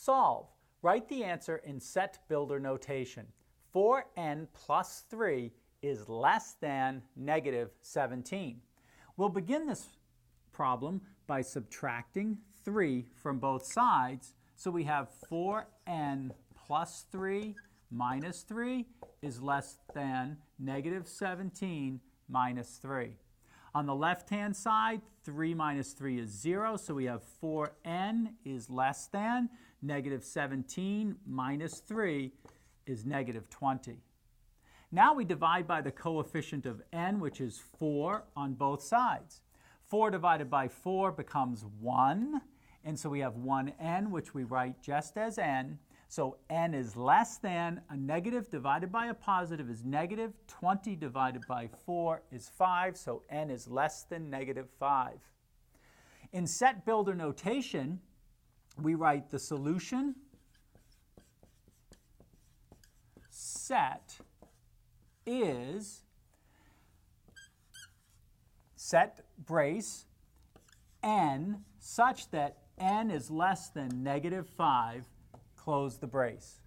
Solve. Write the answer in set builder notation. 4n plus 3 is less than negative 17. We'll begin this problem by subtracting 3 from both sides. So we have 4n plus 3 minus 3 is less than negative 17 minus 3. On the left-hand side, 3 minus 3 is 0, so we have 4n is less than negative 17 minus 3 is negative 20. Now we divide by the coefficient of n, which is 4 on both sides. 4 divided by 4 becomes 1, and so we have 1n, which we write just as n. So n is less than, a negative divided by a positive is negative, 20 divided by 4 is 5, so n is less than negative 5. In set builder notation, we write the solution set is set brace n such that n is less than negative 5, close the brace.